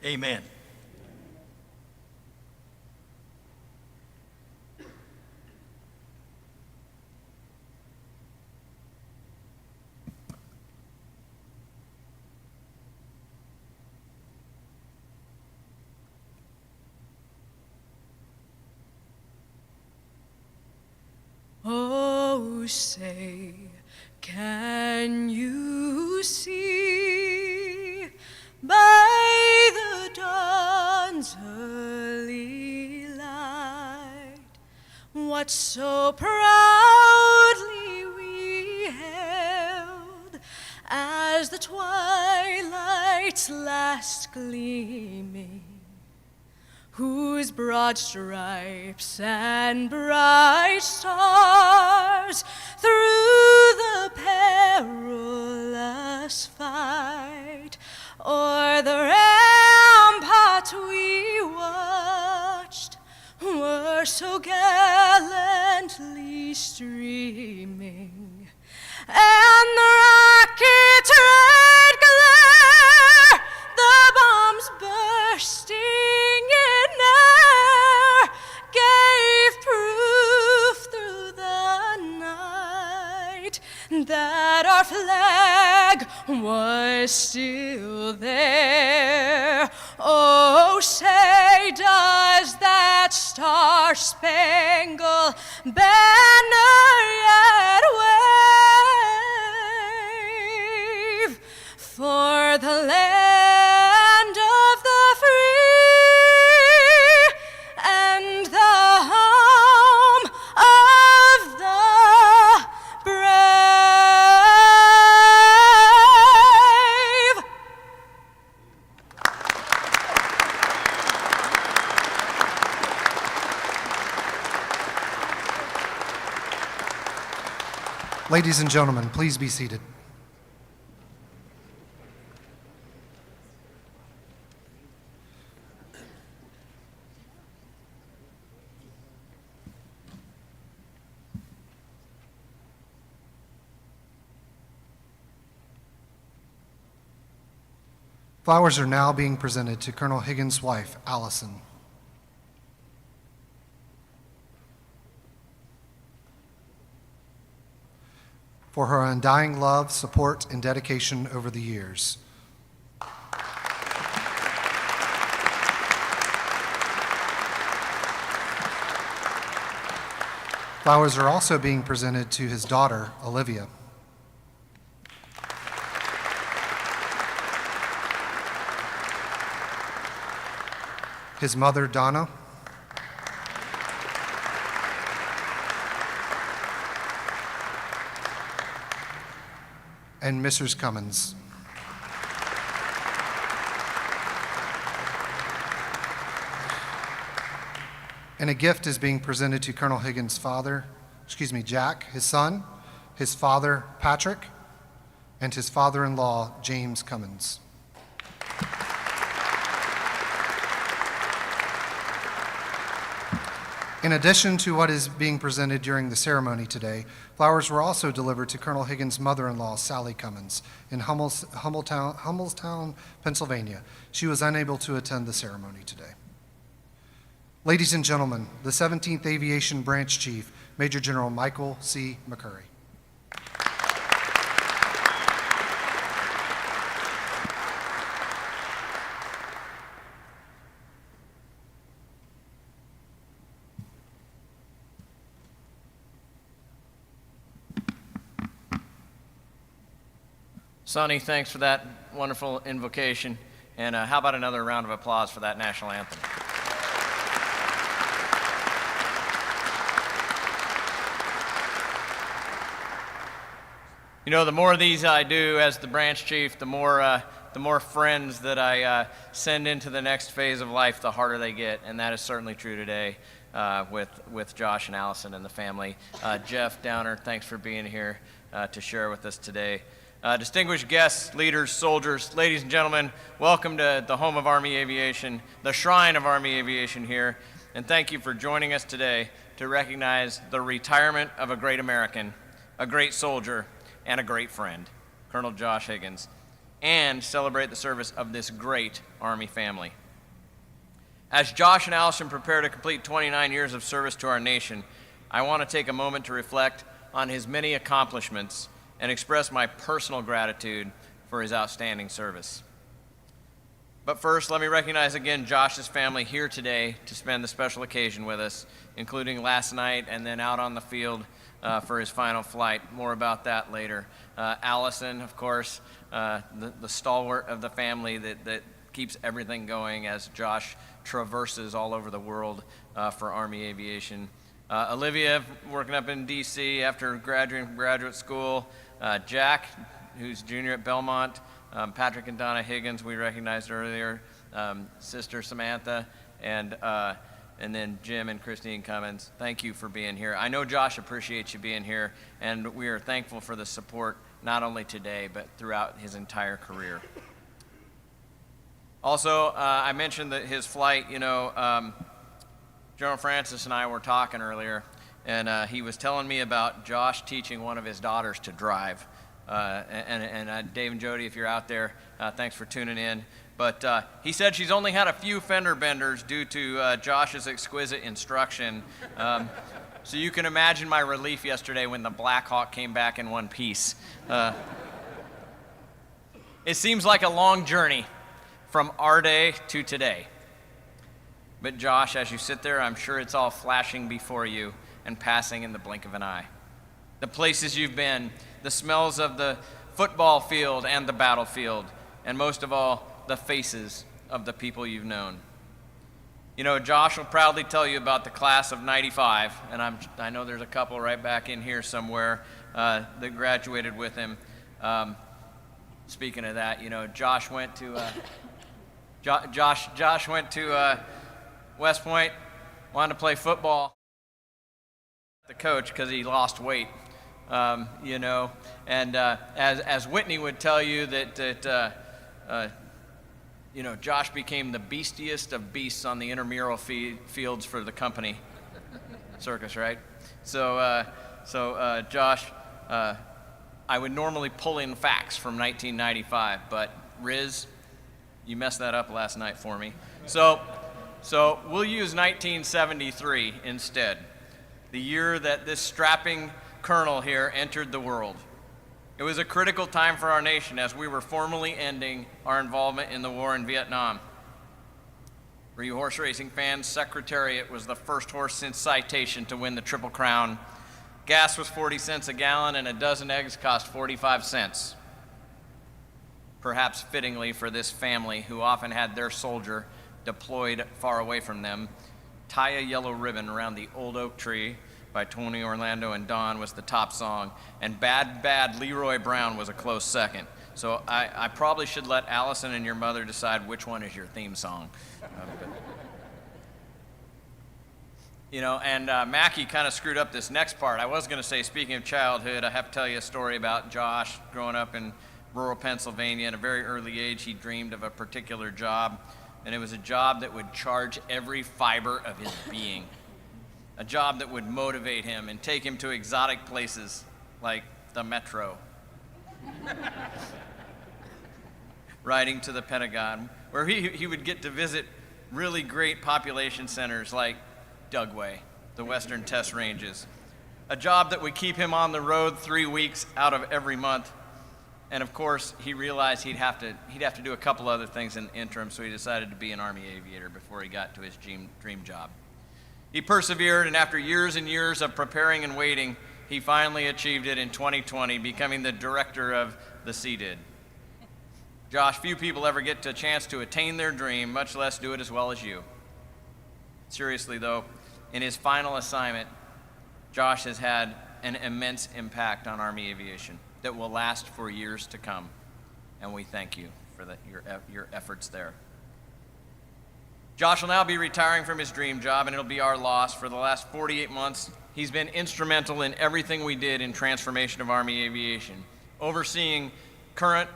Amen. Oh, say, can you see by the dawn's early light what so proudly we held as the twilight's last gleaming, whose broad stripes and bright stars through the perilous fight o'er the rampart we watched were so gallantly streaming, and the rocket's red glare, the bombs bursting in air, gave proof through the night that our flag was still there. Oh, say, does that star-spangled banner yet wave for the land of the free and the home of the brave? Ladies and gentlemen, please be seated. Flowers are now being presented to Colonel Higgins' wife, Allison. For her undying love, support, and dedication over the years. Flowers are also being presented to his daughter, Olivia. His mother, Donna. And Mrs. Cummins. And a gift is being presented to Colonel Higgins' Jack, his son, his father, Patrick, and his father-in-law, James Cummins. In addition to what is being presented during the ceremony today, flowers were also delivered to Colonel Higgins' mother-in-law, Sally Cummins, in Hummelstown, Pennsylvania. She was unable to attend the ceremony today. Ladies and gentlemen, the 17th Aviation Branch Chief, Major General Michael C. McCurry. Sonny, thanks for that wonderful invocation. And how about another round of applause for that national anthem? You know, the more of these I do as the branch chief, the more friends that I send into the next phase of life, the harder they get. And that is certainly true today with Josh and Allison and the family. Jeff Downer, thanks for being here to share with us today. Distinguished guests, leaders, soldiers, ladies and gentlemen, welcome to the home of Army Aviation, the shrine of Army Aviation here, and thank you for joining us today to recognize the retirement of a great American, a great soldier, and a great friend, Colonel Josh Higgins. and celebrate the service of this great Army family. As Josh and Allison prepare to complete 29 years of service to our nation, I want to take a moment to reflect on his many accomplishments and express my personal gratitude for his outstanding service. But first, let me recognize again Josh's family here today to spend the special occasion with us, including last night and then out on the field for his final flight. More about that later. Allison, of course, the stalwart of the family that keeps everything going as Josh traverses all over the world for Army aviation. Olivia, working up in D.C. after graduating from graduate school. Jack, who's junior at Belmont. Patrick and Donna Higgins, we recognized earlier. Sister Samantha, and then Jim and Christine Cummins. Thank you for being here. I know Josh appreciates you being here, and we are thankful for the support not only today, but throughout his entire career. Also, I mentioned that his flight, General Francis and I were talking earlier, and he was telling me about Josh teaching one of his daughters to drive. Dave and Jody, if you're out there, thanks for tuning in. But he said she's only had a few fender benders due to Josh's exquisite instruction. So you can imagine my relief yesterday when the Black Hawk came back in one piece. It seems like a long journey from our day to today. But Josh, as you sit there, I'm sure it's all flashing before you and passing in the blink of an eye. The places you've been, the smells of the football field and the battlefield, and most of all, the faces of the people you've known. Josh will proudly tell you about the class of '95, and I know there's a couple right back in here somewhere that graduated with him. Speaking of that, Josh went to Josh went to West Point, wanted to play football. The coach because he lost weight. And as Whitney would tell you that Josh became the beastiest of beasts on the intramural fields for the company circus, right? So Josh, I would normally pull in facts from 1995, but Riz, you messed that up last night for me. So we'll use 1973 instead, the year that this strapping colonel here entered the world. It was a critical time for our nation as we were formally ending our involvement in the war in Vietnam. For you horse racing fans, Secretariat was the first horse since Citation to win the Triple Crown. Gas was 40 cents a gallon and a dozen eggs cost 45 cents. Perhaps fittingly for this family who often had their soldier deployed far away from them, Tie a Yellow Ribbon Around the Old Oak Tree by Tony Orlando and Don was the top song, and Bad Bad Leroy Brown was a close second. So I probably should let Allison and your mother decide which one is your theme song. Mackie kind of screwed up this next part. I was going to say, speaking of childhood, I have to tell you a story about Josh growing up in rural Pennsylvania. At a very early age, he dreamed of a particular job, and it was a job that would charge every fiber of his being. A job that would motivate him and take him to exotic places like the Metro. Riding to the Pentagon, where he would get to visit really great population centers like Dugway, the Western Test Ranges. A job that would keep him on the road 3 weeks out of every month. And of course, he realized he'd have to do a couple other things in the interim, so he decided to be an Army aviator before he got to his dream job. He persevered, and after years and years of preparing and waiting, he finally achieved it in 2020, becoming the director of the CDID. Josh, few people ever get a chance to attain their dream, much less do it as well as you. Seriously, though, in his final assignment, Josh has had an immense impact on Army aviation that will last for years to come, and we thank you for your efforts there. Josh will now be retiring from his dream job, and it'll be our loss. For the last 48 months, he's been instrumental in everything we did in transformation of Army aviation, overseeing current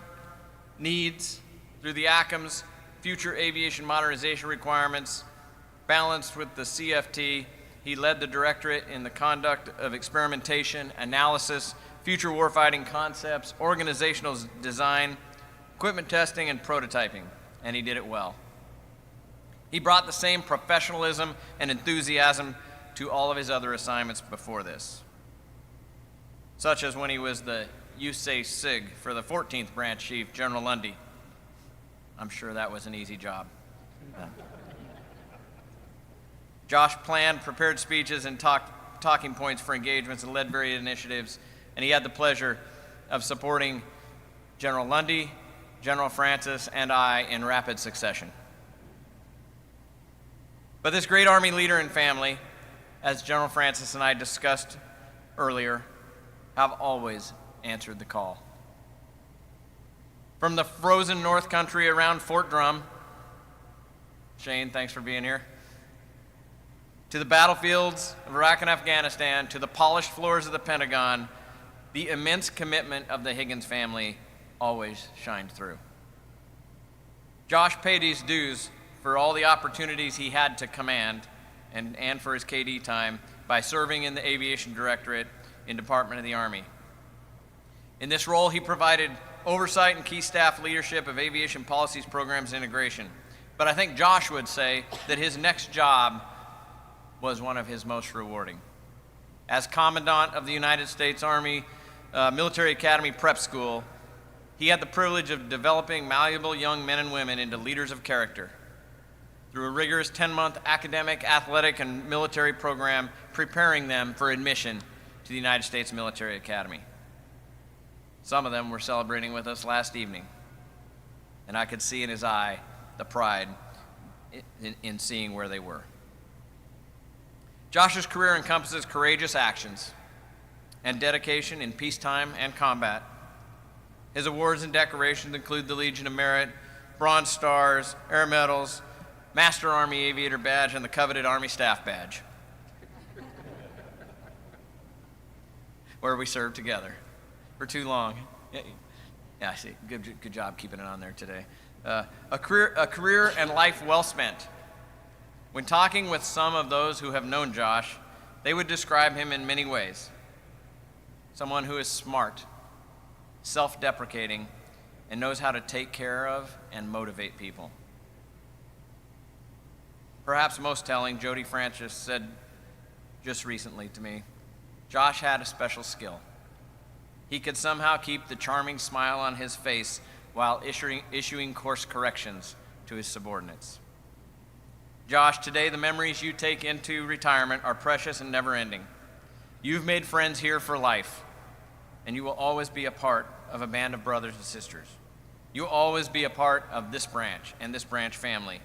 needs through the ACM's future aviation modernization requirements, balanced with the CFT. He led the directorate in the conduct of experimentation, analysis, future warfighting concepts, organizational design, equipment testing, and prototyping, and he did it well. He brought the same professionalism and enthusiasm to all of his other assignments before this, such as when he was the USAE SIG for the 14th Branch Chief, General Lundy. I'm sure that was an easy job. Josh planned, prepared speeches, and talking points for engagements and led various initiatives, and he had the pleasure of supporting General Lundy, General Francis, and I in rapid succession. But this great Army leader and family, as General Francis and I discussed earlier, have always answered the call. From the frozen North Country around Fort Drum, Shane, thanks for being here, to the battlefields of Iraq and Afghanistan, to the polished floors of the Pentagon, the immense commitment of the Higgins family always shined through. Josh paid his dues for all the opportunities he had to command and for his KD time by serving in the Aviation Directorate in Department of the Army. In this role, he provided oversight and key staff leadership of aviation policies, programs, and integration. But I think Josh would say that his next job was one of his most rewarding. As Commandant of the United States Army Military Academy Prep School, he had the privilege of developing malleable young men and women into leaders of character through a rigorous 10-month academic, athletic, and military program, preparing them for admission to the United States Military Academy. Some of them were celebrating with us last evening, and I could see in his eye the pride in seeing where they were. Josh's career encompasses courageous actions and dedication in peacetime and combat. His awards and decorations include the Legion of Merit, Bronze Stars, Air Medals, Master Army Aviator Badge, and the coveted Army Staff Badge, where we served together for too long. Yeah, I see. Good job keeping it on there today. A career and life well spent. When talking with some of those who have known Josh, they would describe him in many ways. Someone who is smart, self-deprecating, and knows how to take care of and motivate people. Perhaps most telling, Jody Francis said just recently to me, Josh had a special skill. He could somehow keep the charming smile on his face while issuing course corrections to his subordinates. Josh, today the memories you take into retirement are precious and never-ending. You've made friends here for life, and you will always be a part of a band of brothers and sisters. You will always be a part of this branch and this branch family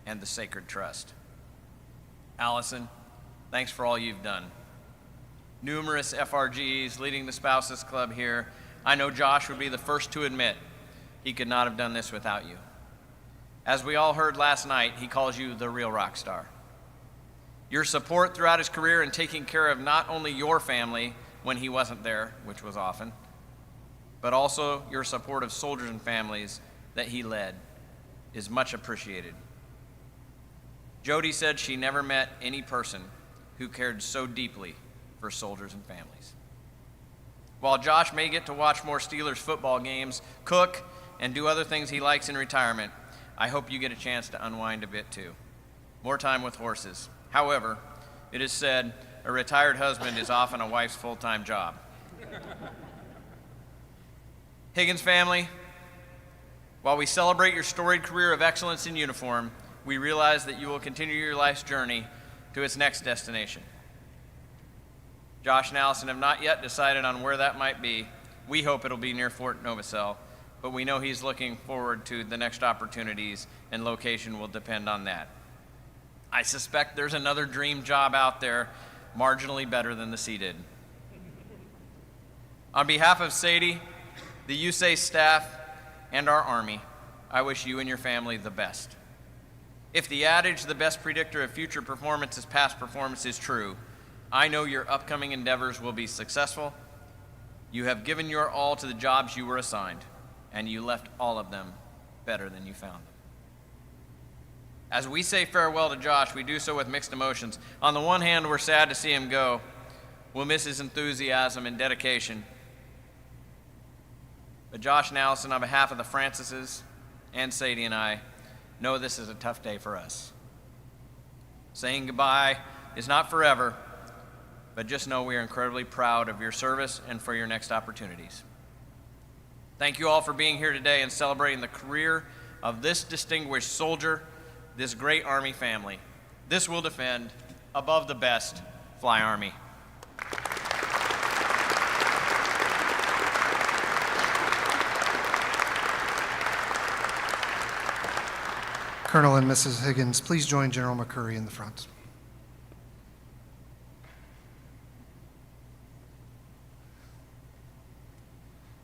and the sacred trust. Allison, thanks for all you've done. Numerous FRGs leading the Spouses Club here. I know Josh would be the first to admit he could not have done this without you. As we all heard last night, he calls you the real rock star. Your support throughout his career in taking care of not only your family when he wasn't there, which was often, but also your support of soldiers and families that he led is much appreciated. Jody said she never met any person who cared so deeply for soldiers and families. While Josh may get to watch more Steelers football games, cook, and do other things he likes in retirement, I hope you get a chance to unwind a bit too. More time with horses. However, it is said a retired husband is often a wife's full-time job. Higgins family, while we celebrate your storied career of excellence in uniform, we realize that you will continue your life's journey to its next destination. Josh and Allison have not yet decided on where that might be. We hope it'll be near Fort Novosel, but we know he's looking forward to the next opportunities, and location will depend on that. I suspect there's another dream job out there, marginally better than the Sea did. On behalf of Sadie, the USAE staff, and our Army, I wish you and your family the best. If the adage, the best predictor of future performance is past performance, is true, I know your upcoming endeavors will be successful. You have given your all to the jobs you were assigned, and you left all of them better than you found them. As we say farewell to Josh, we do so with mixed emotions. On the one hand, we're sad to see him go. We'll miss his enthusiasm and dedication. But Josh and Allison, on behalf of the Francises and Sadie and I, know this is a tough day for us. Saying goodbye is not forever, but just know we are incredibly proud of your service and for your next opportunities. Thank you all for being here today and celebrating the career of this distinguished soldier, this great Army family. This will defend, above the best, Fly Army. Colonel and Mrs. Higgins, please join General McCurry in the front.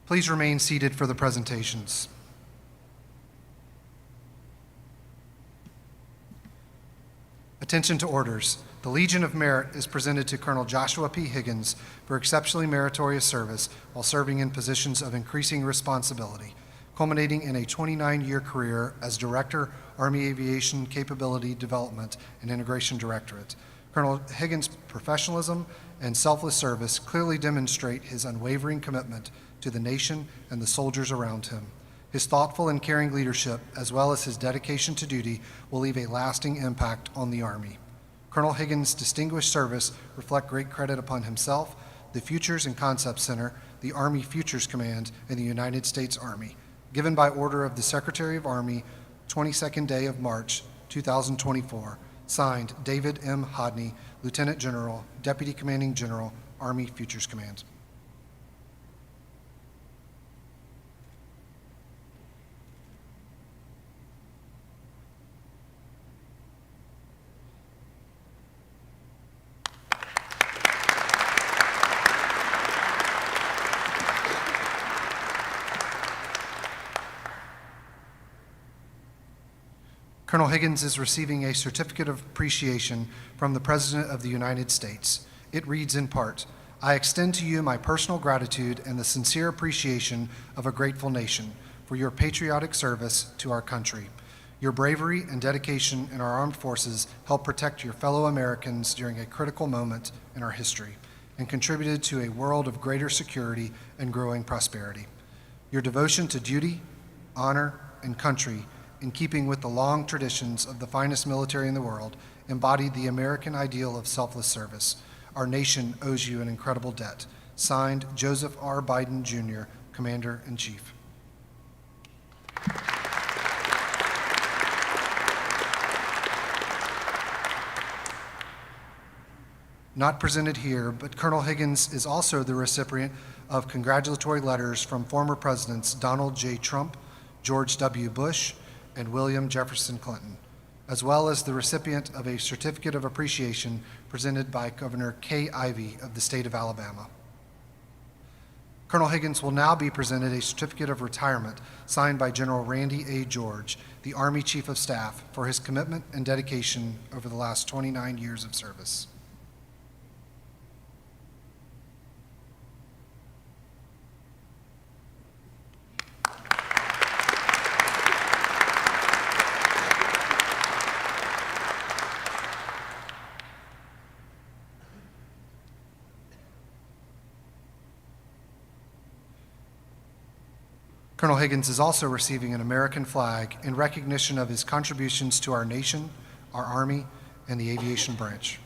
Please remain seated for the presentations. Attention to orders. The Legion of Merit is presented to Colonel Joshua P. Higgins for exceptionally meritorious service while serving in positions of increasing responsibility, culminating in a 29-year career as Director, Army Aviation Capability Development and Integration Directorate. Colonel Higgins' professionalism and selfless service clearly demonstrate his unwavering commitment to the nation and the soldiers around him. His thoughtful and caring leadership, as well as his dedication to duty, will leave a lasting impact on the Army. Colonel Higgins' distinguished service reflect great credit upon himself, the Futures and Concepts Center, the Army Futures Command, and the United States Army. Given by order of the Secretary of Army, 22nd day of March, 2024. Signed, David M. Hodney, Lieutenant General, Deputy Commanding General, Army Futures Command. Colonel Higgins is receiving a certificate of appreciation from the President of the United States. It reads in part, "I extend to you my personal gratitude and the sincere appreciation of a grateful nation for your patriotic service to our country. Your bravery and dedication in our armed forces helped protect your fellow Americans during a critical moment in our history and contributed to a world of greater security and growing prosperity. Your devotion to duty, honor, and country, in keeping with the long traditions of the finest military in the world, embodied the American ideal of selfless service. Our nation owes you an incredible debt." Signed, Joseph R. Biden, Jr., Commander-in-Chief. Not presented here, but Colonel Higgins is also the recipient of congratulatory letters from former Presidents Donald J. Trump, George W. Bush, and William Jefferson Clinton, as well as the recipient of a certificate of appreciation presented by Governor Kay Ivey of the state of Alabama. Colonel Higgins will now be presented a certificate of retirement signed by General Randy A. George, the Army Chief of Staff, for his commitment and dedication over the last 29 years of service. Colonel Higgins is also receiving an American flag in recognition of his contributions to our nation, our Army, and the aviation branch.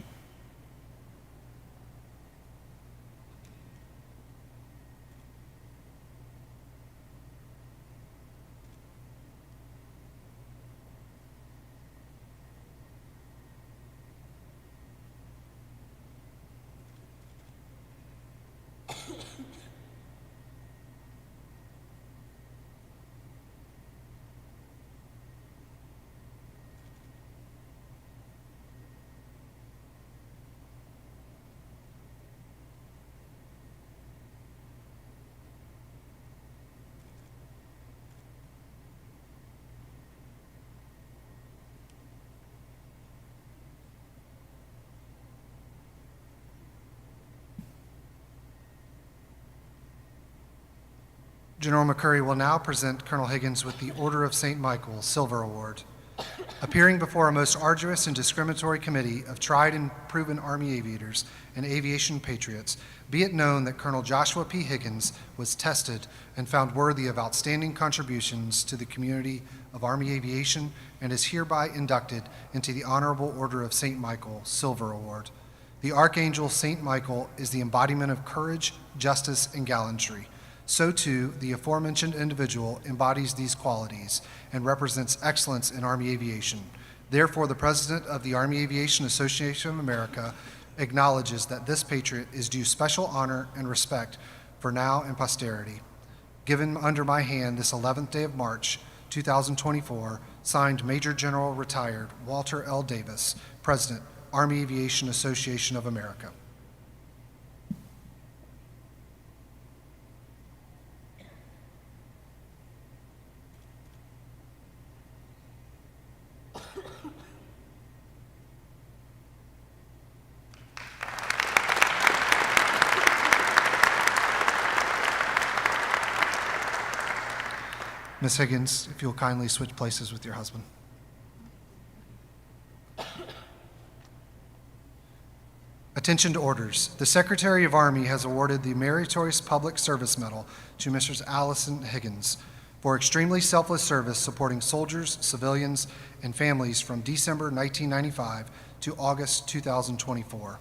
General McCurry will now present Colonel Higgins with the Order of St. Michael Silver Award. Appearing before a most arduous and discriminatory committee of tried and proven Army aviators and aviation patriots, be it known that Colonel Joshua P. Higgins was tested and found worthy of outstanding contributions to the community of Army aviation and is hereby inducted into the Honorable Order of St. Michael Silver Award. The Archangel St. Michael is the embodiment of courage, justice, and gallantry. So too, the aforementioned individual embodies these qualities and represents excellence in Army aviation. Therefore, the President of the Army Aviation Association of America acknowledges that this patriot is due special honor and respect for now and posterity. Given under my hand this 11th day of March, 2024, signed Major General Retired Walter L. Davis, President, Army Aviation Association of America. Ms. Higgins, if you'll kindly switch places with your husband. Attention to orders. The Secretary of Army has awarded the Meritorious Public Service Medal to Mrs. Allison Higgins for extremely selfless service supporting soldiers, civilians, and families from December 1995 to August 2024.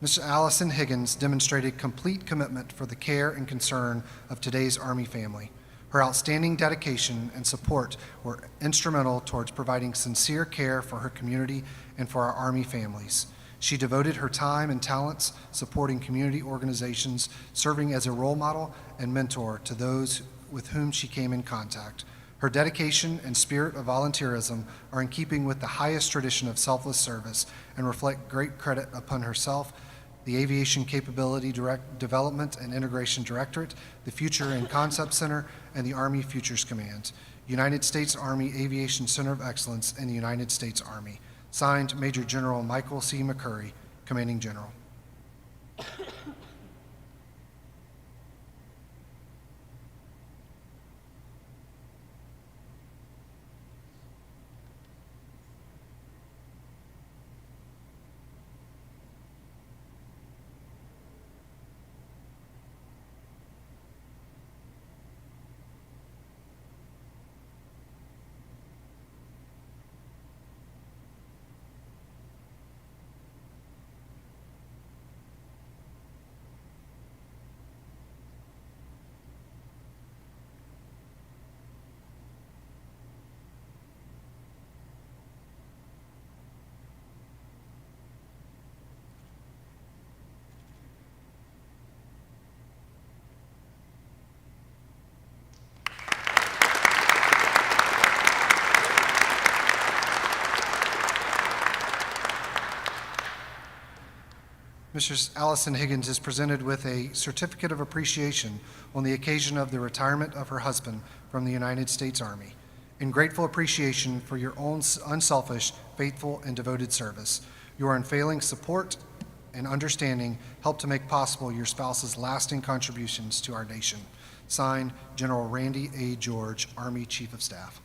Mrs. Allison Higgins demonstrated complete commitment for the care and concern of today's Army family. Her outstanding dedication and support were instrumental towards providing sincere care for her community and for our Army families. She devoted her time and talents supporting community organizations, serving as a role model and mentor to those with whom she came in contact. Her dedication and spirit of volunteerism are in keeping with the highest tradition of selfless service and reflect great credit upon herself, the Aviation Capability Development and Integration Directorate, the Future and Concept Center, and the Army Futures Command, United States Army Aviation Center of Excellence, and the United States Army. Signed, Major General Michael C. McCurry, Commanding General. Mrs. Allison Higgins is presented with a certificate of appreciation on the occasion of the retirement of her husband from the United States Army. In grateful appreciation for your own unselfish, faithful, and devoted service, your unfailing support and understanding helped to make possible your spouse's lasting contributions to our nation. Signed, General Randy A. George, Army Chief of Staff.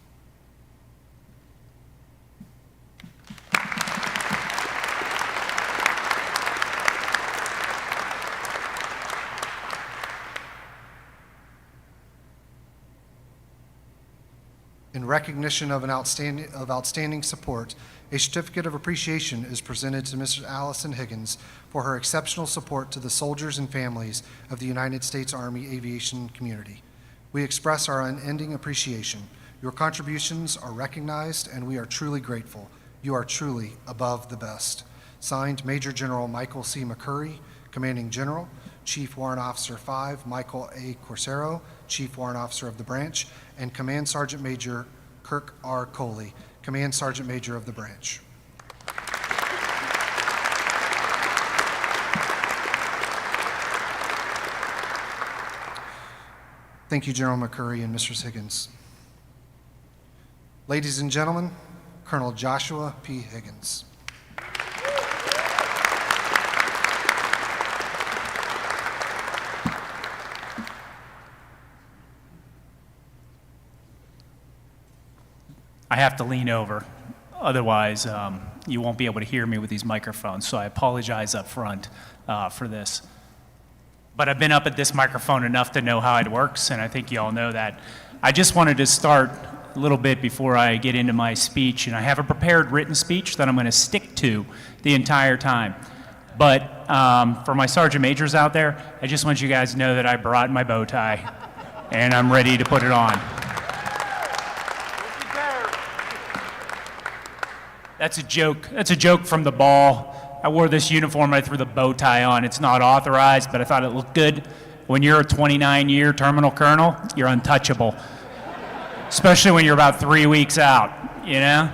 In recognition of outstanding support, a certificate of appreciation is presented to Mrs. Allison Higgins for her exceptional support to the soldiers and families of the United States Army aviation community. We express our unending appreciation. Your contributions are recognized, and we are truly grateful. You are truly above the best. Signed, Major General Michael C. McCurry, Commanding General, Chief Warrant Officer 5, Michael A. Corsero, Chief Warrant Officer of the branch, and Command Sergeant Major Kirk R. Coley, Command Sergeant Major of the branch. Thank you, General McCurry and Mrs. Higgins. Ladies and gentlemen, Colonel Joshua P. Higgins. I have to lean over. Otherwise, you won't be able to hear me with these microphones, so I apologize up front for this. But I've been up at this microphone enough to know how it works, and I think you all know that. I just wanted to start a little bit before I get into my speech, and I have a prepared written speech that I'm going to stick to the entire time. But for my sergeant majors out there, I just want you guys to know that I brought my bow tie, and I'm ready to put it on. That's a joke. That's a joke from the ball. I wore this uniform, I threw the bow tie on. It's not authorized, but I thought it looked good. When you're a 29-year terminal colonel, you're untouchable. Especially when you're about 3 weeks out, you know?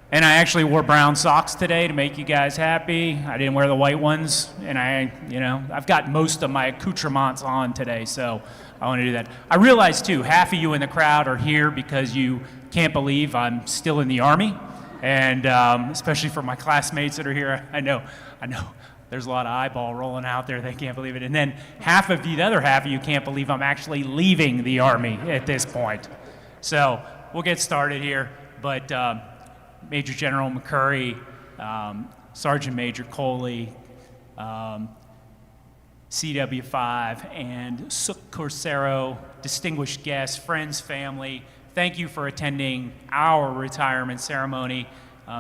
And I actually wore brown socks today to make you guys happy. I didn't wear the white ones, and I've got most of my accoutrements on today, so I want to do that. I realize, too, half of you in the crowd are here because you can't believe I'm still in the Army, and especially for my classmates that are here, I know, there's a lot of eyeball rolling out there, they can't believe it. And then the other half of you can't believe I'm actually leaving the Army at this point. So we'll get started here, but Major General McCurry, Sergeant Major Coley, CW5, and Sook Corsero, distinguished guests, friends, family, thank you for attending our retirement ceremony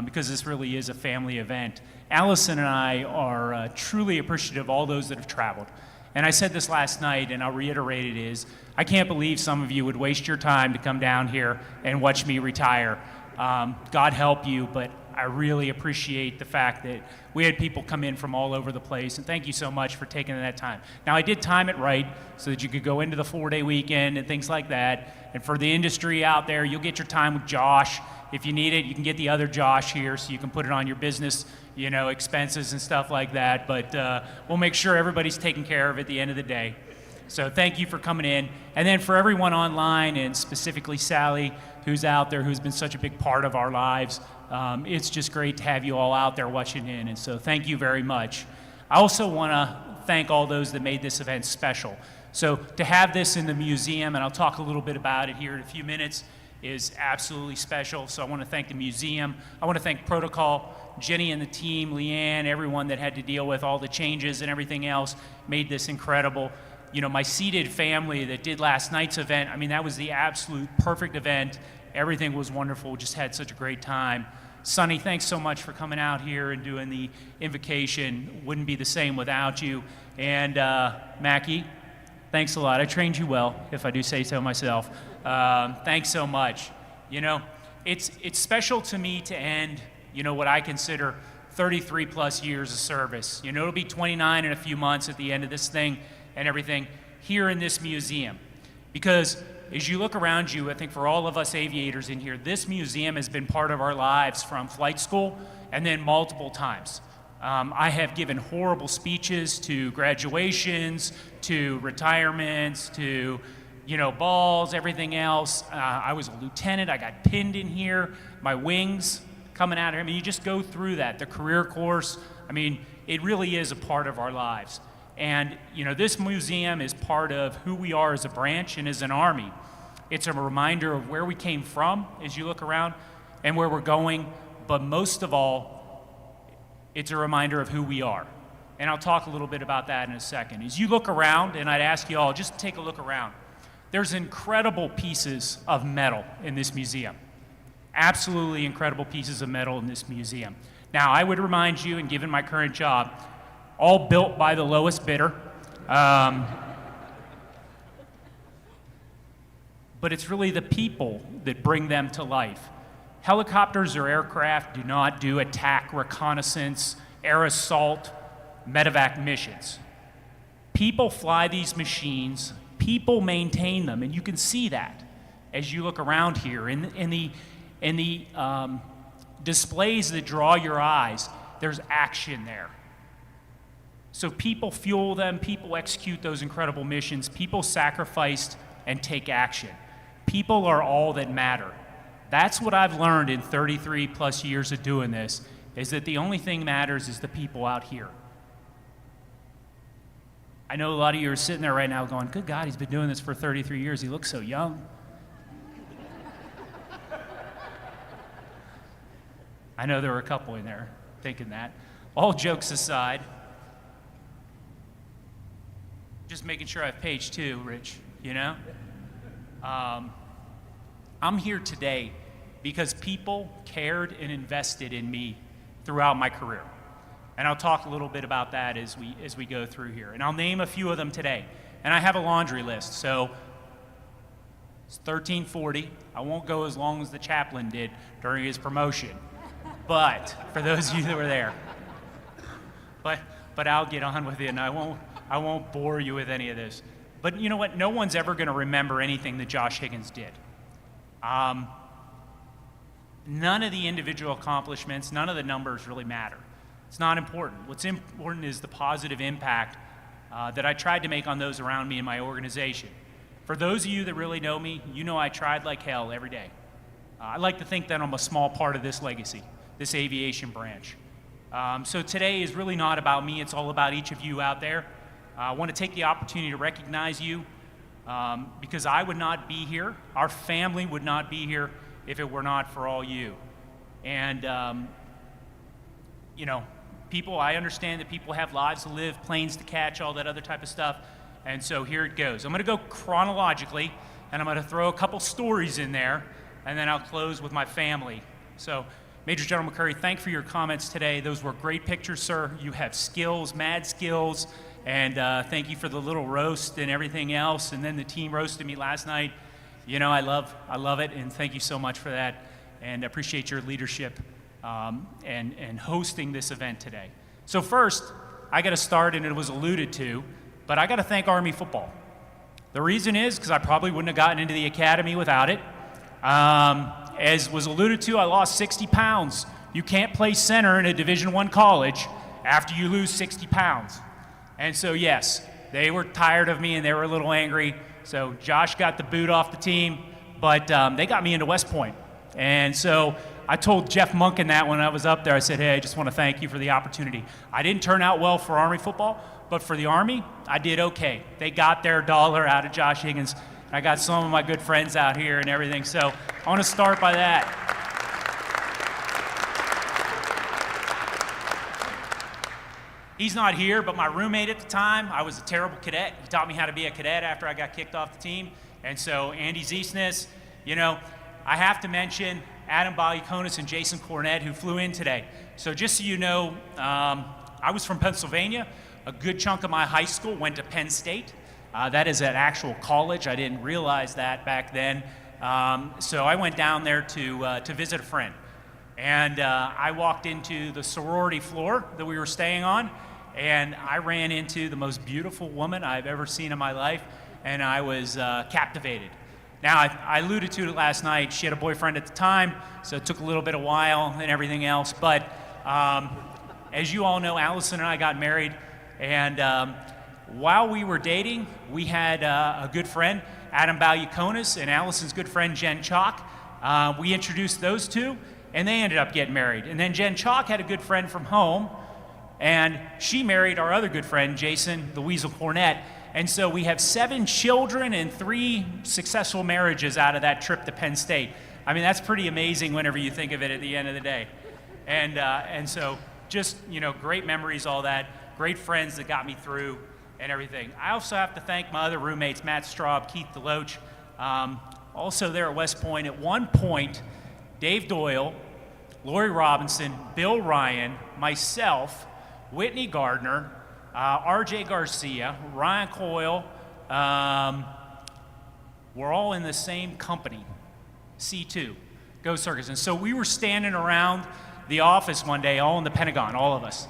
because this really is a family event. Allison and I are truly appreciative of all those that have traveled. And I said this last night, and I'll reiterate it is, I can't believe some of you would waste your time to come down here and watch me retire. God help you, but I really appreciate the fact that we had people come in from all over the place, and thank you so much for taking that time. Now, I did time it right so that you could go into the 4-day weekend and things like that, and for the industry out there, you'll get your time with Josh. If you need it, you can get the other Josh here so you can put it on your business, expenses and stuff like that, but we'll make sure everybody's taken care of at the end of the day. So thank you for coming in. And then for everyone online, and specifically Sally, who's out there, who's been such a big part of our lives, it's just great to have you all out there watching in, and so thank you very much. I also want to thank all those that made this event special. So to have this in the museum, and I'll talk a little bit about it here in a few minutes, is absolutely special. So I want to thank the museum. I want to thank Protocol, Jenny and the team, Leanne, everyone that had to deal with all the changes and everything else made this incredible. My seated family that did last night's event, that was the absolute perfect event. Everything was wonderful, just had such a great time. Sonny, thanks so much for coming out here and doing the invocation. Wouldn't be the same without you. And Mackie, thanks a lot. I trained you well, if I do say so myself. Thanks so much. It's special to me to end, what I consider 33 plus years of service. It'll be 29 in a few months at the end of this thing and everything here in this museum. Because as you look around you, I think for all of us aviators in here, this museum has been part of our lives from flight school and then multiple times. I have given horrible speeches to graduations, to retirements, to balls, everything else. I was a lieutenant, I got pinned in here, my wings coming out of here. You just go through that, the career course. It really is a part of our lives. And, this museum is part of who we are as a branch and as an Army. It's a reminder of where we came from as you look around and where we're going, but most of all, it's a reminder of who we are. And I'll talk a little bit about that in a second. As you look around, and I'd ask you all, just take a look around. There's incredible pieces of metal in this museum. Absolutely incredible pieces of metal in this museum. Now, I would remind you, and given my current job, all built by the lowest bidder. But it's really the people that bring them to life. Helicopters or aircraft do not do attack, reconnaissance, air assault, medevac missions. People fly these machines, people maintain them, and you can see that as you look around here. In the displays that draw your eyes, there's action there. So people fuel them, people execute those incredible missions, people sacrificed and take action. People are all that matter. That's what I've learned in 33 plus years of doing this, is that the only thing matters is the people out here. I know a lot of you are sitting there right now going, good God, he's been doing this for 33 years, he looks so young. I know there were a couple in there thinking that. All jokes aside, just making sure I have page 2, Rich, you know? I'm here today because people cared and invested in me throughout my career. And I'll talk a little bit about that as we go through here. And I'll name a few of them today. And I have a laundry list, so it's 1340. I won't go as long as the chaplain did during his promotion. But for those of you that were there, but I'll get on with it, and I won't bore you with any of this. But you know what? No one's ever going to remember anything that Josh Higgins did. None of the individual accomplishments, none of the numbers really matter. It's not important. What's important is the positive impact that I tried to make on those around me in my organization. For those of you that really know me, you know I tried like hell every day. I like to think that I'm a small part of this legacy, this aviation branch. So today is really not about me, it's all about each of you out there. I want to take the opportunity to recognize you because I would not be here, our family would not be here if it were not for all you. And, you know, people, I understand that people have lives to live, planes to catch, all that other type of stuff. And so here it goes. I'm going to go chronologically, and I'm going to throw a couple stories in there, and then I'll close with my family. So, Major General McCurry, thank you for your comments today. Those were great pictures, sir. You have skills, mad skills, and thank you for the little roast and everything else. And then the team roasted me last night. You know, I love it, and thank you so much for that. And I appreciate your leadership and hosting this event today. So first, I got to start, and it was alluded to, but I got to thank Army football. The reason is because I probably wouldn't have gotten into the academy without it. As was alluded to, I lost 60 pounds. You can't play center in a Division I college after you lose 60 pounds. And so, yes, they were tired of me and they were a little angry. So Josh got the boot off the team, but they got me into West Point. And so I told Jeff Munkin that when I was up there. I said, hey, I just want to thank you for the opportunity. I didn't turn out well for Army football, but for the Army, I did okay. They got their dollar out of Josh Higgins. I got some of my good friends out here and everything, so I want to start by that. He's not here, but my roommate at the time, I was a terrible cadet. He taught me how to be a cadet after I got kicked off the team. And so Andy Ziesness, you know, I have to mention Adam Balyakonis and Jason Cornett, who flew in today. So just so you know, I was from Pennsylvania. A good chunk of my high school went to Penn State. That is an actual college. I didn't realize that back then. So I went down there to visit a friend. And I walked into the sorority floor that we were staying on, and I ran into the most beautiful woman I've ever seen in my life, and I was captivated. Now, I alluded to it last night. She had a boyfriend at the time, so it took a little bit of while and everything else. But as you all know, Allison and I got married, and while we were dating, we had a good friend, Adam Balyakonis, and Allison's good friend, Jen Chalk. We introduced those two, and they ended up getting married. And then Jen Chalk had a good friend from home, and she married our other good friend, Jason the Weasel Cornett. And so we have 7 children and 3 successful marriages out of that trip to Penn State. I mean, that's pretty amazing whenever you think of it at the end of the day. And so just, you know, great memories, all that, great friends that got me through and everything. I also have to thank my other roommates, Matt Straub, Keith DeLoach, also there at West Point. At one point, Dave Doyle, Lori Robinson, Bill Ryan, myself, Whitney Gardner, R.J. Garcia, Ryan Coyle, we're all in the same company, C2, Go Circus. And so we were standing around the office one day, all in the Pentagon, all of us.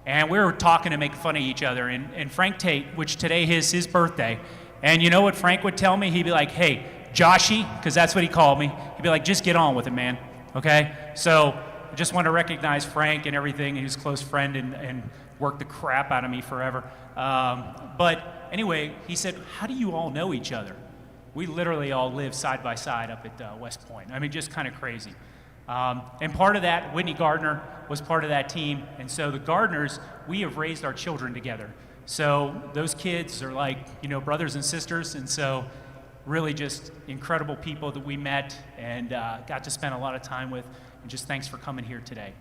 And we were talking and making fun of each other. And Frank Tate, which today is his birthday, and you know what Frank would tell me? He'd be like, hey, Joshy, because that's what he called me. He'd be like, just get on with it, man, okay? So I just want to recognize Frank and everything. He was a close friend and worked the crap out of me forever. But anyway, he said, how do you all know each other? We literally all live side by side up at West Point. I mean, just kind of crazy. And part of that, Whitney Gardner was part of that team. And so the Gardners, we have raised our children together. So those kids are like, you know, brothers and sisters. And so really just incredible people that we met and got to spend a lot of time with. and just thanks for coming here today.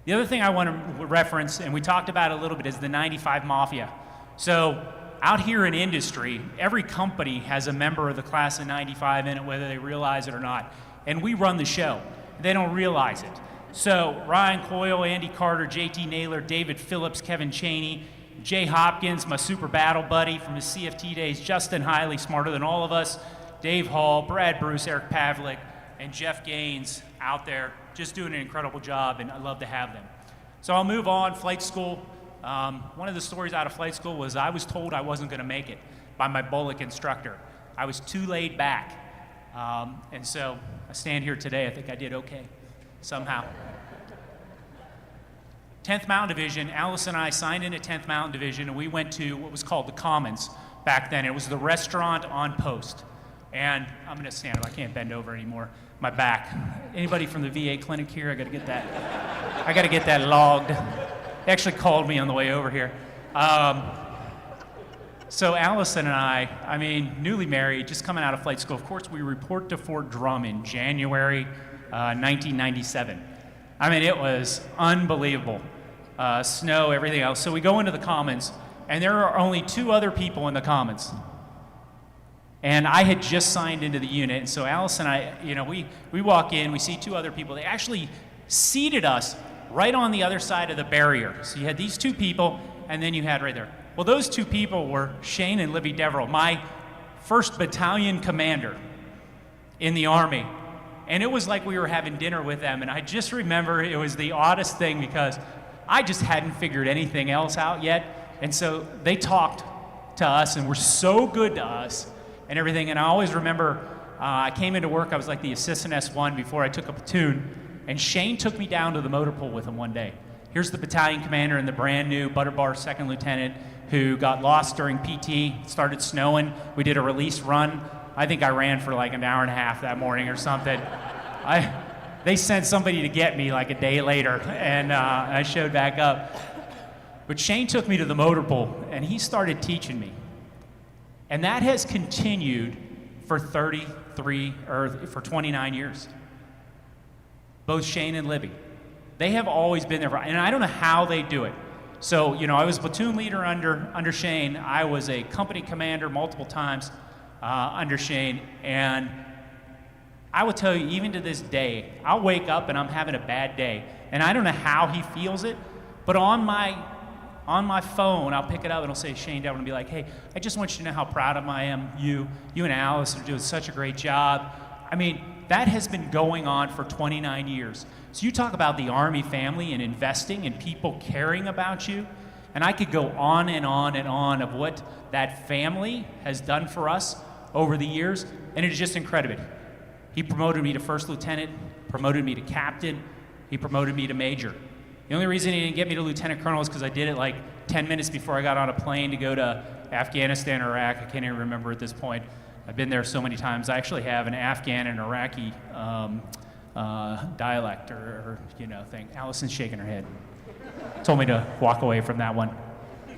The other thing I want to reference, and we talked about it a little bit, is the 95 Mafia. So out here in industry, every company has a member of the class of 95 in it, whether they realize it or not. And we run the show. They don't realize it. So Ryan Coyle, Andy Carter, JT Naylor, David Phillips, Kevin Chaney, Jay Hopkins, my super battle buddy from his CFT days, Justin Hiley, smarter than all of us, Dave Hall, Brad Bruce, Eric Pavlik, and Jeff Gaines out there just doing an incredible job, and I love to have them. So I'll move on. Flight school. One of the stories out of flight school was I was told I wasn't going to make it by my Bullock instructor. I was too laid back. And so I stand here today. I think I did okay, somehow. 10th Mountain Division, Alice and I signed in at 10th Mountain Division, and we went to what was called the Commons back then. It was the restaurant on post. And I'm going to stand up. I can't bend over anymore. My back. Anybody from the VA clinic here? I got to get that. I got to get that logged. They actually called me on the way over here. So Allison and I mean, newly married, just coming out of flight school. Of course, we report to Fort Drum in January 1997. I mean, it was unbelievable. Snow, everything else. So we go into the Commons, and there are only 2 other people in the Commons. And I had just signed into the unit, and so Alice and I, we walk in, we see 2 other people. They actually seated us right on the other side of the barrier. So you had these 2 people, and then you had right there. Well, those 2 people were Shane and Libby Deverell, my 1st Battalion commander in the Army. And it was like we were having dinner with them, and I just remember it was the oddest thing because I just hadn't figured anything else out yet. And so they talked to us and were so good to us and everything. And I always remember I came into work, I was like the assistant S1 before I took a platoon, and Shane took me down to the motor pool with him one day. Here's the battalion commander and the brand new butter bar 2nd lieutenant who got lost during PT. It started snowing. We did a release run. I think I ran for like an hour and a half that morning or something. They sent somebody to get me like a day later, and I showed back up. But Shane took me to the motor pool, and he started teaching me. And that has continued for 29 years. Both Shane and Libby. They have always been there, and I don't know how they do it. So, I was platoon leader under Shane. I was a company commander multiple times under Shane, and I will tell you, even to this day, I'll wake up and I'm having a bad day, and I don't know how he feels it, but on my phone, I'll pick it up and I'll say, Shane Devlin, and be like, hey, I just want you to know how proud of I am. You and Alice are doing such a great job. I mean, that has been going on for 29 years. So you talk about the Army family and investing and people caring about you, and I could go on and on and on of what that family has done for us over the years, and it is just incredible. He promoted me to 1st lieutenant, promoted me to captain, he promoted me to major. The only reason he didn't get me to lieutenant colonel is because I did it like 10 minutes before I got on a plane to go to Afghanistan or Iraq. I can't even remember at this point. I've been there so many times. I actually have an Afghan and Iraqi dialect or thing. Allison's shaking her head. Told me to walk away from that one.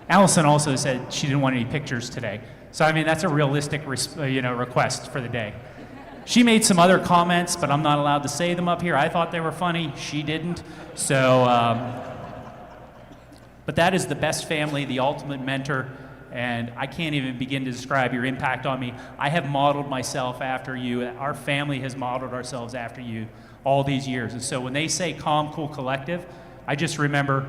Allison also said she didn't want any pictures today. So, I mean, that's a realistic request for the day. She made some other comments, but I'm not allowed to say them up here. I thought they were funny. She didn't. So, but that is the best family, the ultimate mentor, and I can't even begin to describe your impact on me. I have modeled myself after you. Our family has modeled ourselves after you all these years. And so when they say Calm, Cool, Collective, I just remember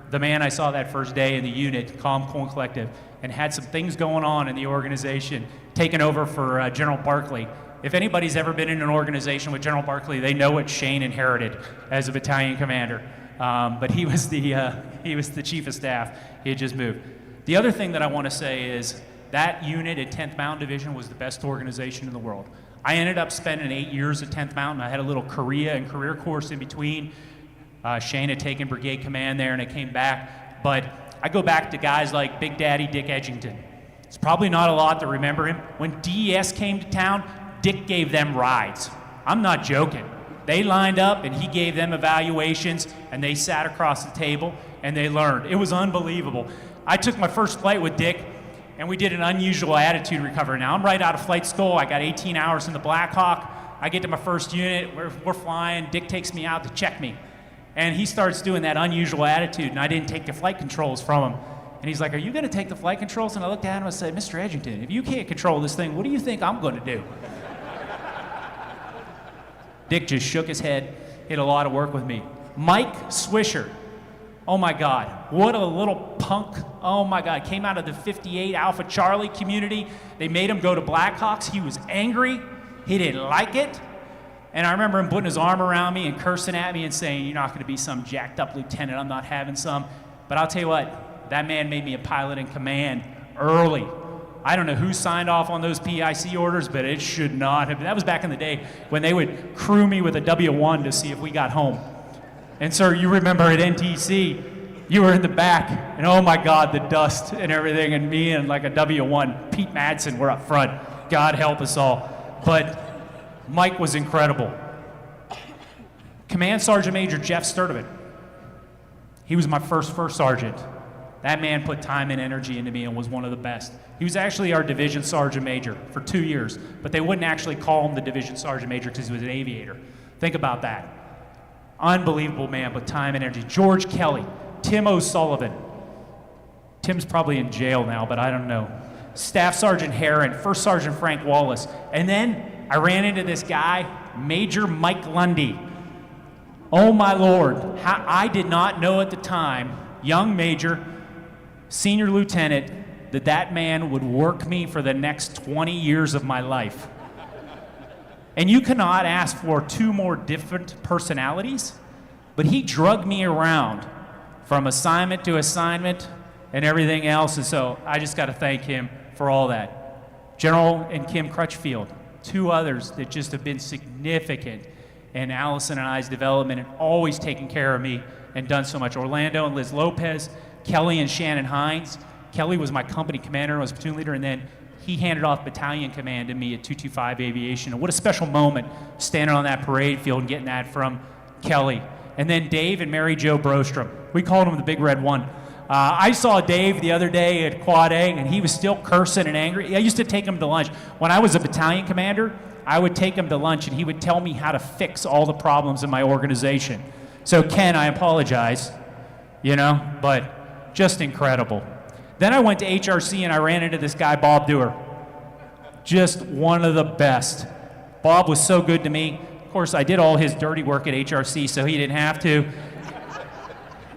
the man I saw that first day in the unit, Calm, Cool, and Collective, and had some things going on in the organization, taking over for General Barkley. If anybody's ever been in an organization with General Barkley, they know what Shane inherited as a battalion commander. But he was the chief of staff. He had just moved. The other thing that I want to say is that unit at 10th Mountain Division was the best organization in the world. I ended up spending 8 years at 10th Mountain. I had a little Korea and career course in between. Shane had taken brigade command there, and I came back. But I go back to guys like Big Daddy Dick Edgington. It's probably not a lot to remember him. When DES came to town, Dick gave them rides. I'm not joking. They lined up and he gave them evaluations, and they sat across the table and they learned. It was unbelievable. I took my first flight with Dick, and we did an unusual attitude recovery. Now, I'm right out of flight school. I got 18 hours in the Black Hawk. I get to my first unit, we're flying, Dick takes me out to check me. And he starts doing that unusual attitude, and I didn't take the flight controls from him. And he's like, are you gonna take the flight controls? And I looked at him and I said, Mr. Edgington, if you can't control this thing, what do you think I'm gonna do? Dick just shook his head, did a lot of work with me. Mike Swisher, oh my God, what a little punk. Oh my God, came out of the 58 Alpha Charlie community. They made him go to Blackhawks. He was angry, he didn't like it. And I remember him putting his arm around me and cursing at me and saying, you're not gonna be some jacked up lieutenant, I'm not having some. But I'll tell you what, that man made me a pilot in command early. I don't know who signed off on those PIC orders, but it should not have. That was back in the day when they would crew me with a W1 to see if we got home. And sir, you remember at NTC, you were in the back, and oh my God, the dust and everything, and me and like a W1, Pete Madsen were up front. God help us all. But Mike was incredible. Command Sergeant Major Jeff Sturdivant. He was my first sergeant. That man put time and energy into me and was one of the best. He was actually our division sergeant major for 2 years, but they wouldn't actually call him the division sergeant major because he was an aviator. Think about that. Unbelievable man, but time and energy. George Kelly, Tim O'Sullivan. Tim's probably in jail now, but I don't know. Staff Sergeant Heron, First Sergeant Frank Wallace. And then I ran into this guy, Major Mike Lundy. Oh my Lord, I did not know at the time, young major, senior lieutenant, that man would work me for the next 20 years of my life. And you cannot ask for two more different personalities, but he drugged me around from assignment to assignment and everything else, and so I just got to thank him for all that. General and Kim Crutchfield, two others that just have been significant in Allison and I's development and always taken care of me and done so much. Orlando and Liz Lopez, Kelly and Shannon Hines. Kelly was my company commander, I was platoon leader, and then he handed off battalion command to me at 225 Aviation. And what a special moment standing on that parade field and getting that from Kelly. And then Dave and Mary Jo Brostrom. We called him the Big Red One. I saw Dave the other day at Quad A, and he was still cursing and angry. I used to take him to lunch. When I was a battalion commander, I would take him to lunch, and he would tell me how to fix all the problems in my organization. So Ken, I apologize, but just incredible. Then I went to HRC, and I ran into this guy, Bob Dewar. Just one of the best. Bob was so good to me. Of course, I did all his dirty work at HRC, so he didn't have to.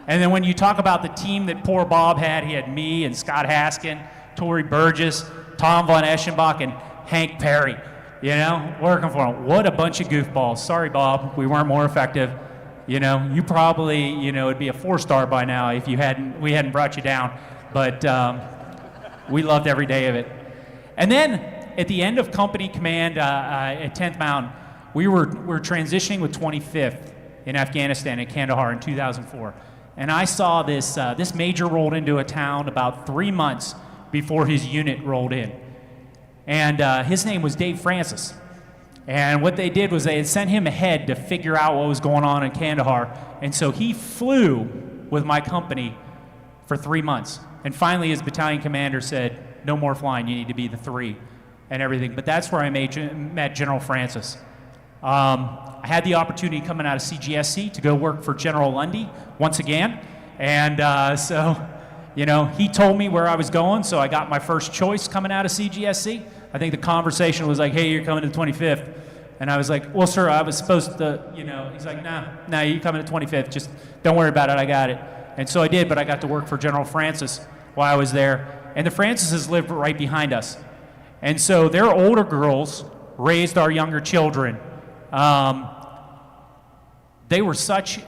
And then when you talk about the team that poor Bob had, he had me and Scott Haskin, Tory Burgess, Tom Von Eschenbach, and Hank Perry, working for him. What a bunch of goofballs. Sorry, Bob, we weren't more effective. You probably, it'd be a 4-star by now if we hadn't brought you down. But we loved every day of it. And then at the end of company command at 10th Mountain, we were transitioning with 25th in Afghanistan at Kandahar in 2004. And I saw this major rolled into a town about 3 months before his unit rolled in. And his name was Dave Francis. And what they did was they had sent him ahead to figure out what was going on in Kandahar. And so he flew with my company for 3 months. And finally, his battalion commander said, no more flying, you need to be the 3 and everything. But that's where I met General Francis. I had the opportunity coming out of CGSC to go work for General Lundy once again. And so, he told me where I was going, so I got my first choice coming out of CGSC. I think the conversation was like, hey, you're coming to the 25th. And I was like, well, sir, I was supposed to, he's like, nah, you're coming to 25th. Just don't worry about it, I got it. And so I did, but I got to work for General Francis while I was there. And the Francises lived right behind us. And so their older girls raised our younger children. They were such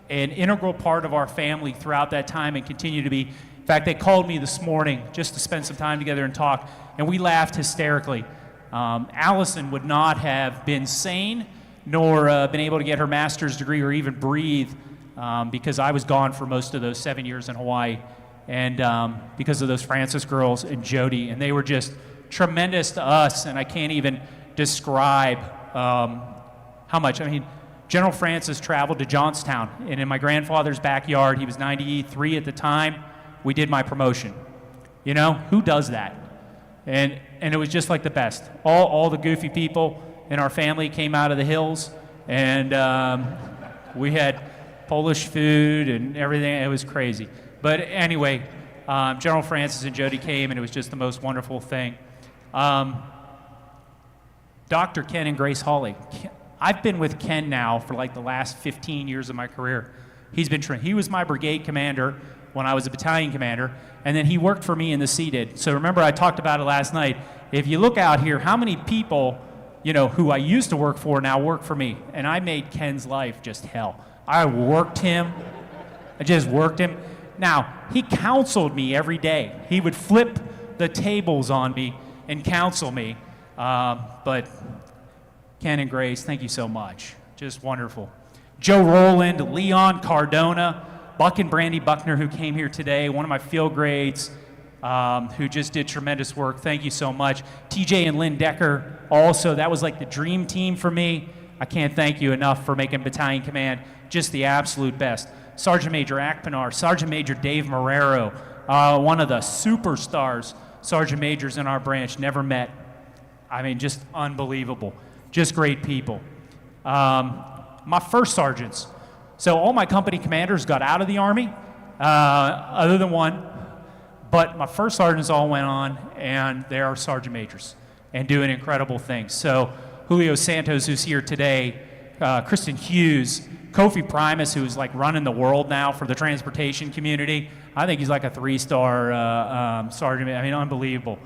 an integral part of our family throughout that time and continue to be. In fact, they called me this morning just to spend some time together and talk, and we laughed hysterically. Allison would not have been sane nor been able to get her master's degree or even breathe because I was gone for most of those 7 years in Hawaii, and because of those Francis girls and Jody, and they were just tremendous to us, and I can't even describe how much. I mean, General Francis traveled to Johnstown, and in my grandfather's backyard, he was 93 at the time, we did my promotion. Who does that? And it was just like the best. All the goofy people, in our family came out of the hills, and we had Polish food and everything. It was crazy. But anyway, General Francis and Jody came, and it was just the most wonderful thing. Dr. Ken and Grace Hawley. I've been with Ken now for like the last 15 years of my career. He was my brigade commander when I was a battalion commander, and then he worked for me in the CDID. So remember, I talked about it last night. If you look out here, how many people, who I used to work for now work for me? And I made Ken's life just hell. I just worked him. Now, he counseled me every day. He would flip the tables on me and counsel me. But Ken and Grace, thank you so much. Just wonderful. Joe Rowland, Leon Cardona, Buck and Brandy Buckner, who came here today, one of my field grades, who just did tremendous work. Thank you so much. TJ and Lynn Decker, also, that was like the dream team for me. I can't thank you enough for making Battalion Command just the absolute best. Sergeant Major Akpinar, Sergeant Major Dave Marrero, one of the superstars Sergeant Majors in our branch, never met. I mean, just unbelievable. Just great people. My first sergeants. So all my company commanders got out of the Army, other than one. But my first sergeants all went on, and they are sergeant majors and doing incredible things. So Julio Santos, who's here today, Kristen Hughes, Kofi Primus, who's like running the world now for the transportation community. I think he's like a 3-star sergeant. I mean, unbelievable.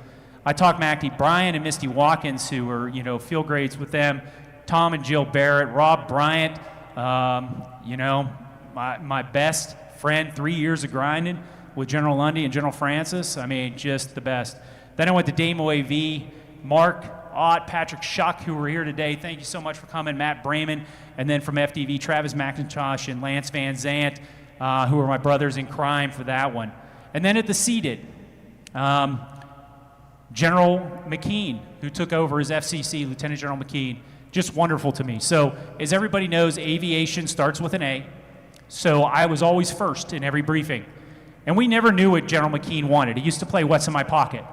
I talked Mackie, Brian and Misty Watkins, who were, field grades with them, Tom and Jill Barrett, Rob Bryant, my best friend, 3 years of grinding with General Lundy and General Francis. I mean, just the best. Then I went to Damo AV, Mark Ott, Patrick Schuck, who were here today. Thank you so much for coming, Matt Brayman. And then from FDV, Travis McIntosh and Lance Van Zant, who were my brothers in crime for that one. And then at the CDID, General McKean, who took over as FCC, Lieutenant General McKean, just wonderful to me. So as everybody knows, aviation starts with an A. So I was always first in every briefing. And we never knew what General McKean wanted. He used to play What's in My Pocket,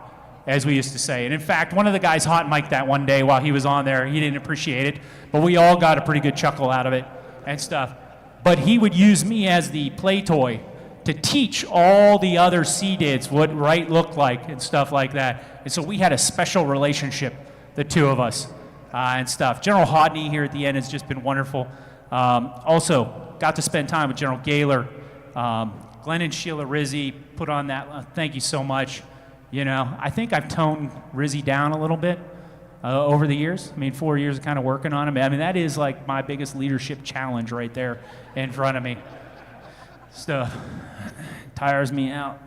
as we used to say. And in fact, one of the guys hot mic'd that one day while he was on there. He didn't appreciate it, but we all got a pretty good chuckle out of it and stuff. But he would use me as the play toy to teach all the other CDIDs what right looked like and stuff like that. And so we had a special relationship, the two of us, and stuff. General Hodney here at the end has just been wonderful. Also, got to spend time with General Gaylor. Glenn and Sheila Rizzi put on that. Thank you so much. I think I've toned Rizzi down a little bit over the years. I mean, 4 years of kind of working on him. I mean, that is like my biggest leadership challenge right there in front of me. Stuff tires me out.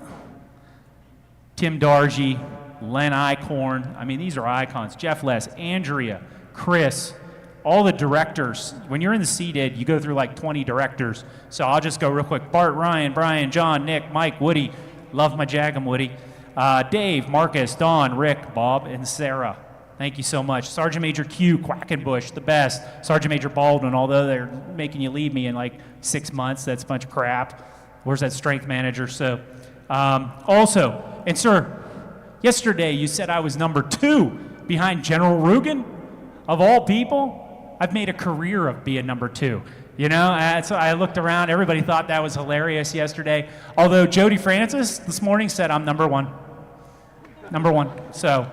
Tim Dargy, Len Eichhorn. I mean, these are icons. Jeff Less, Andrea, Chris, all the directors. When you're in the CDID, you go through like 20 directors. So I'll just go real quick. Bart, Ryan, Brian, John, Nick, Mike, Woody. Love my Jagam, Woody. Dave, Marcus, Don, Rick, Bob, and Sarah. Thank you so much. Sergeant Major Q, Quackenbush, the best. Sergeant Major Baldwin, although they're making you leave me in like 6 months, that's a bunch of crap. Where's that strength manager? So, also, and sir, yesterday you said I was number 2 behind General Rugen, of all people. I've made a career of being number 2. So I looked around. Everybody thought that was hilarious yesterday. Although Jody Francis this morning said I'm number 1. Number 1. So.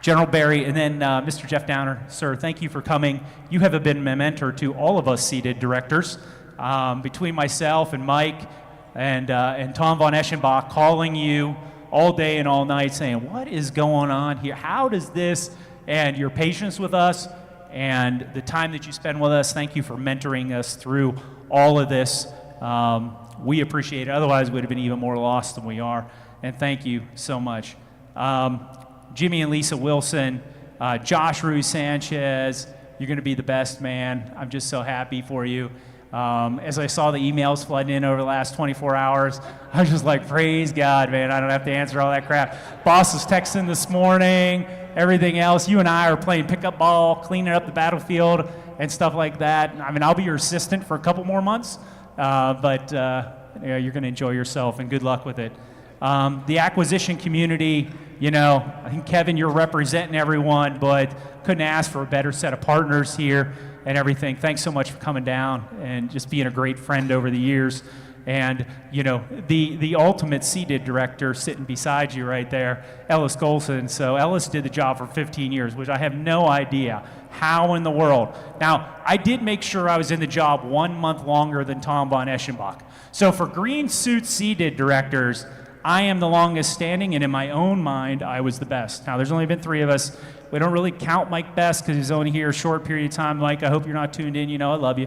General Barry, and then Mr. Jeff Downer. Sir, thank you for coming. You have been a mentor to all of us CDID directors. Between myself and Mike and Tom von Eschenbach calling you all day and all night saying, what is going on here? How does this, and your patience with us and the time that you spend with us, thank you for mentoring us through all of this. We appreciate it. Otherwise, we'd have been even more lost than we are. And thank you so much. Jimmy and Lisa Wilson, Josh Ruiz Sanchez, you're going to be the best, man. I'm just so happy for you. As I saw the emails flooding in over the last 24 hours, I was just like, praise God, man. I don't have to answer all that crap. Boss was texting this morning, everything else. You and I are playing pickup ball, cleaning up the battlefield and stuff like that. I mean, I'll be your assistant for a couple more months, but you're going to enjoy yourself, and good luck with it. The acquisition community, I think, Kevin, you're representing everyone, but couldn't ask for a better set of partners here and everything. Thanks so much for coming down and just being a great friend over the years. And, the ultimate seated director sitting beside you right there, Ellis Golson. So Ellis did the job for 15 years, which I have no idea how in the world. Now, I did make sure I was in the job 1 month longer than Tom von Eschenbach. So for green suit seated directors, I am the longest standing, and in my own mind, I was the best. Now, there's only been 3 of us. We don't really count Mike Best because he's only here a short period of time. Mike, I hope you're not tuned in. I love you.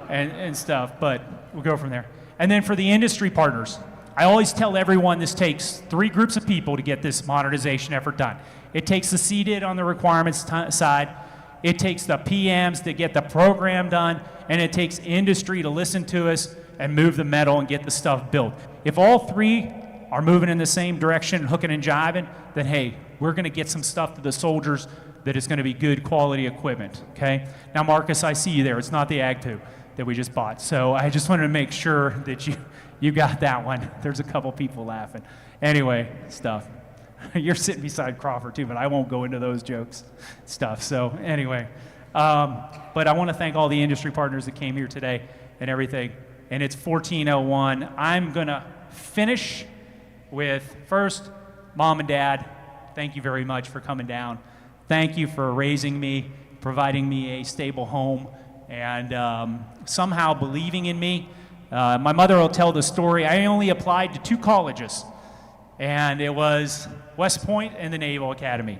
And stuff, but we'll go from there. And then for the industry partners, I always tell everyone this takes 3 groups of people to get this modernization effort done. It takes the seated on the requirements side, it takes the PMs to get the program done, and it takes industry to listen to us and move the metal and get the stuff built. If all 3 are moving in the same direction, hooking and jiving, then hey, we're going to get some stuff to the soldiers that is going to be good quality equipment, okay? Now, Marcus, I see you there. It's not the Ag 2 that we just bought. So I just wanted to make sure that you got that one. There's a couple people laughing. Anyway, stuff. You're sitting beside Crawford too, but I won't go into those jokes stuff. So anyway, but I want to thank all the industry partners that came here today and everything. And it's 14:01. I'm going to finish with, first, Mom and Dad, thank you very much for coming down. Thank you for raising me, providing me a stable home, and somehow believing in me. My mother will tell the story. I only applied to 2 colleges, and it was West Point and the Naval Academy,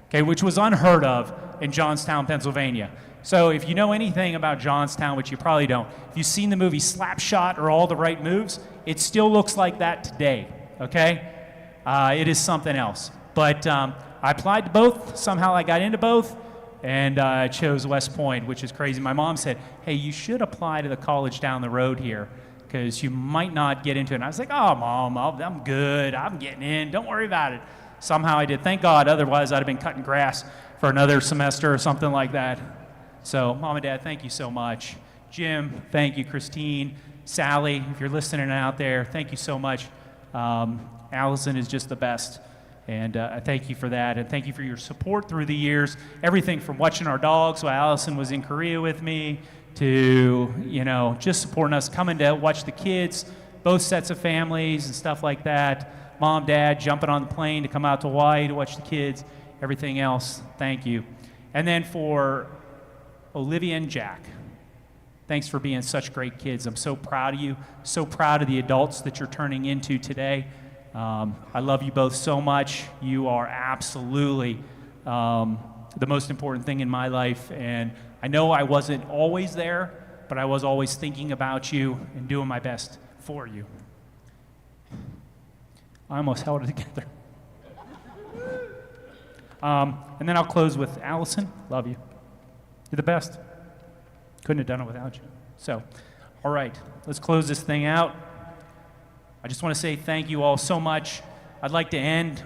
okay, which was unheard of in Johnstown, Pennsylvania. So if you know anything about Johnstown, which you probably don't, if you've seen the movie Slapshot or All the Right Moves, it still looks like that today, okay? It is something else. But I applied to both. Somehow I got into both. And I chose West Point, which is crazy. My mom said, hey, you should apply to the college down the road here because you might not get into it. And I was like, oh, Mom, I'm good. I'm getting in. Don't worry about it. Somehow I did. Thank God. Otherwise, I'd have been cutting grass for another semester or something like that. So, Mom and Dad, thank you so much. Jim, thank you. Christine, Sally, if you're listening out there, thank you so much. Allison is just the best. And I thank you for that, and thank you for your support through the years. Everything from watching our dogs while Allison was in Korea with me to, just supporting us, coming to watch the kids, both sets of families and stuff like that. Mom, Dad, jumping on the plane to come out to Hawaii to watch the kids, everything else, thank you. And then for Olivia and Jack, thanks for being such great kids. I'm so proud of you, so proud of the adults that you're turning into today. I love you both so much. You are absolutely the most important thing in my life, and I know I wasn't always there, but I was always thinking about you and doing my best for you. I almost held it together. And then I'll close with Allison. Love you. You're the best. Couldn't have done it without you. So, all right, let's close this thing out. I just want to say thank you all so much. I'd like to end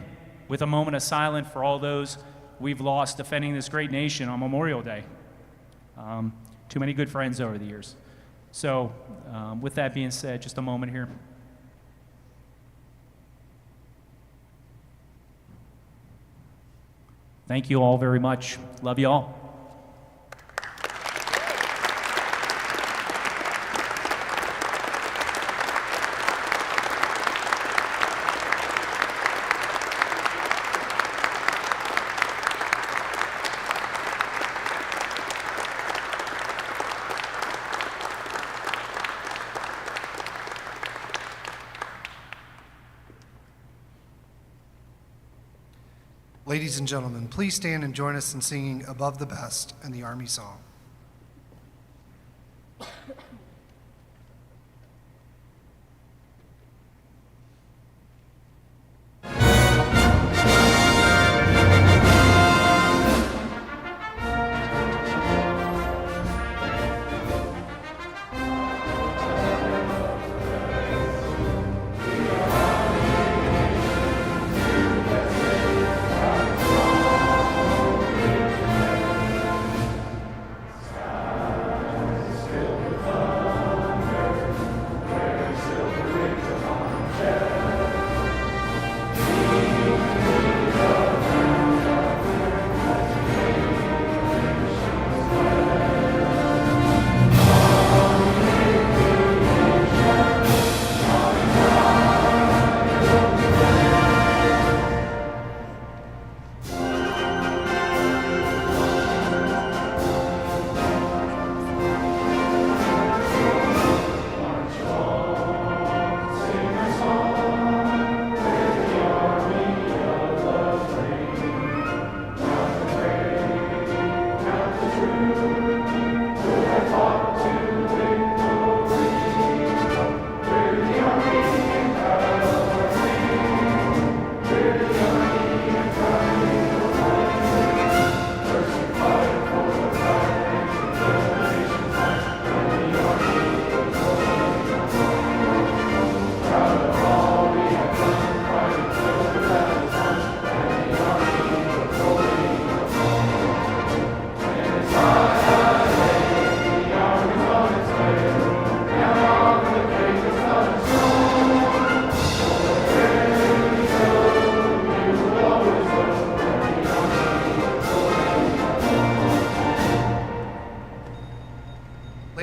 with a moment of silence for all those we've lost defending this great nation on Memorial Day. Too many good friends over the years. So with that being said, just a moment here. Thank you all very much. Love you all. Ladies and gentlemen, please stand and join us in singing Above the Best and the Army Song.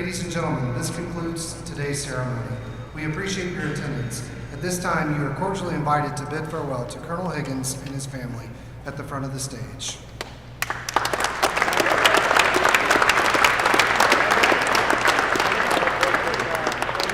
Ladies and gentlemen, this concludes today's ceremony. We appreciate your attendance. At this time, you are cordially invited to bid farewell to Colonel Higgins and his family at the front of the stage.